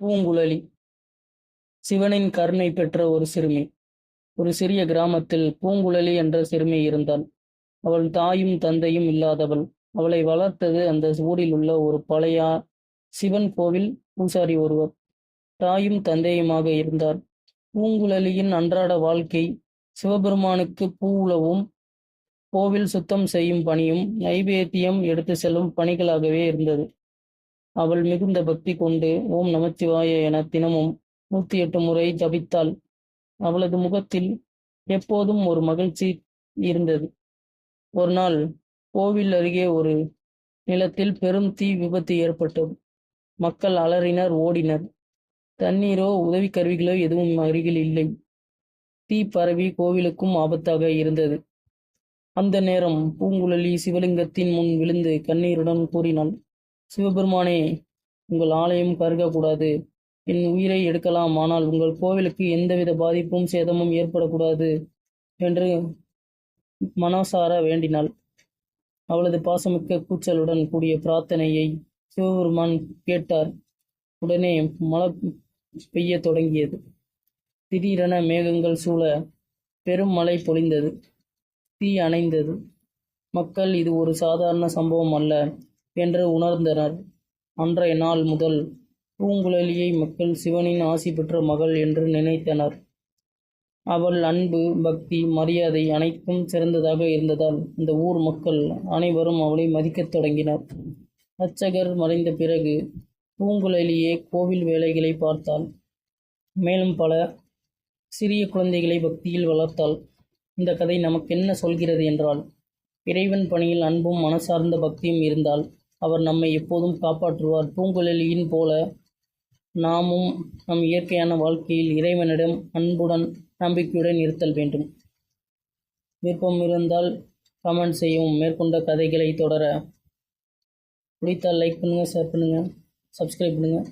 பூங்குழலி சிவனின் கருணை பெற்ற ஒரு சிறுமி. ஒரு சிறிய கிராமத்தில் பூங்குழலி என்ற சிறுமி இருந்தாள். அவள் தாயும் தந்தையும் இல்லாதவள். அவளை வளர்த்தது அந்த ஊரில் உள்ள ஒரு பழைய சிவன் கோவில் பூசாரி ஒருவர். தாயும் தந்தையுமாக இருந்தார். பூங்குழலியின் அன்றாட வாழ்க்கை சிவபெருமானுக்கு பூ உலவும், கோவில் சுத்தம் செய்யும் பணியும், நைவேத்தியம் எடுத்து செல்லும் பணிகளாகவே இருந்தது. அவள் மிகுந்த பக்தி கொண்டு ஓம் நமச்சிவாய என தினமும் 108 முறை ஜபித்தாள். அவளது முகத்தில் எப்போதும் ஒரு மகிழ்ச்சி இருந்தது. ஒரு நாள் கோவில் அருகே ஒரு நிலத்தில் பெரும் தீ விபத்து ஏற்பட்டது. மக்கள் அலறினர், ஓடினர். தண்ணீரோ உதவி கருவிகளோ எதுவும் அருகில் இல்லை. தீ பரவி கோவிலுக்கும் ஆபத்தாக இருந்தது. அந்த நேரம் பூங்குழலி சிவலிங்கத்தின் முன் விழுந்து கண்ணீருடன் கூறினாள், சிவபெருமானே, உங்கள் ஆலயம் கருகக்கூடாது. என் உயிரை எடுக்கலாம், ஆனால் உங்கள் கோவிலுக்கு எந்தவித பாதிப்பும் சேதமும் ஏற்படக்கூடாது என்று மனசார வேண்டினாள். அவளது பாசமிக்க கூச்சலுடன் கூடிய பிரார்த்தனையை சிவபெருமான் கேட்டார். உடனே மழை பெய்ய தொடங்கியது. திடீரென மேகங்கள் சூழ பெரும் மழை பொழிந்தது. தீ அணைந்தது. மக்கள் இது ஒரு சாதாரண சம்பவம் அல்ல என்று உணர்ந்தனர். அன்றைய நாள் முதல் பூங்குழலியை மக்கள் சிவனின் ஆசி பெற்ற மகள் என்று நினைத்தனர். அவள் அன்பு, பக்தி, மரியாதை அனைத்தும் சிறந்ததாக இருந்ததால் இந்த ஊர் மக்கள் அனைவரும் அவளை மதிக்கத் தொடங்கினர். அர்ச்சகர் மறைந்த பிறகு பூங்குழலியே கோவில் வேலைகளை பார்த்தாள். மேலும் பல சிறிய குழந்தைகளை பக்தியில் வளர்த்தாள். இந்த கதை நமக்கு என்ன சொல்கிறது என்றால், இறைவன் பணியில் அன்பும் மனசார்ந்த பக்தியும் இருந்தால் அவர் நம்மை எப்போதும் காப்பாற்றுவார். பூங்குழலியின் போல நாமும் நம் இயற்கையான வாழ்க்கையில் இறைவனிடம் அன்புடன் நம்பிக்கையுடன் இருத்தல் வேண்டும். விருப்பம் இருந்தால் கமெண்ட் செய்யவும். மேற்கொண்ட கதைகளை தொடர பிடித்தால் லைக் பண்ணுங்கள், ஷேர் பண்ணுங்கள், சப்ஸ்கிரைப் பண்ணுங்கள்.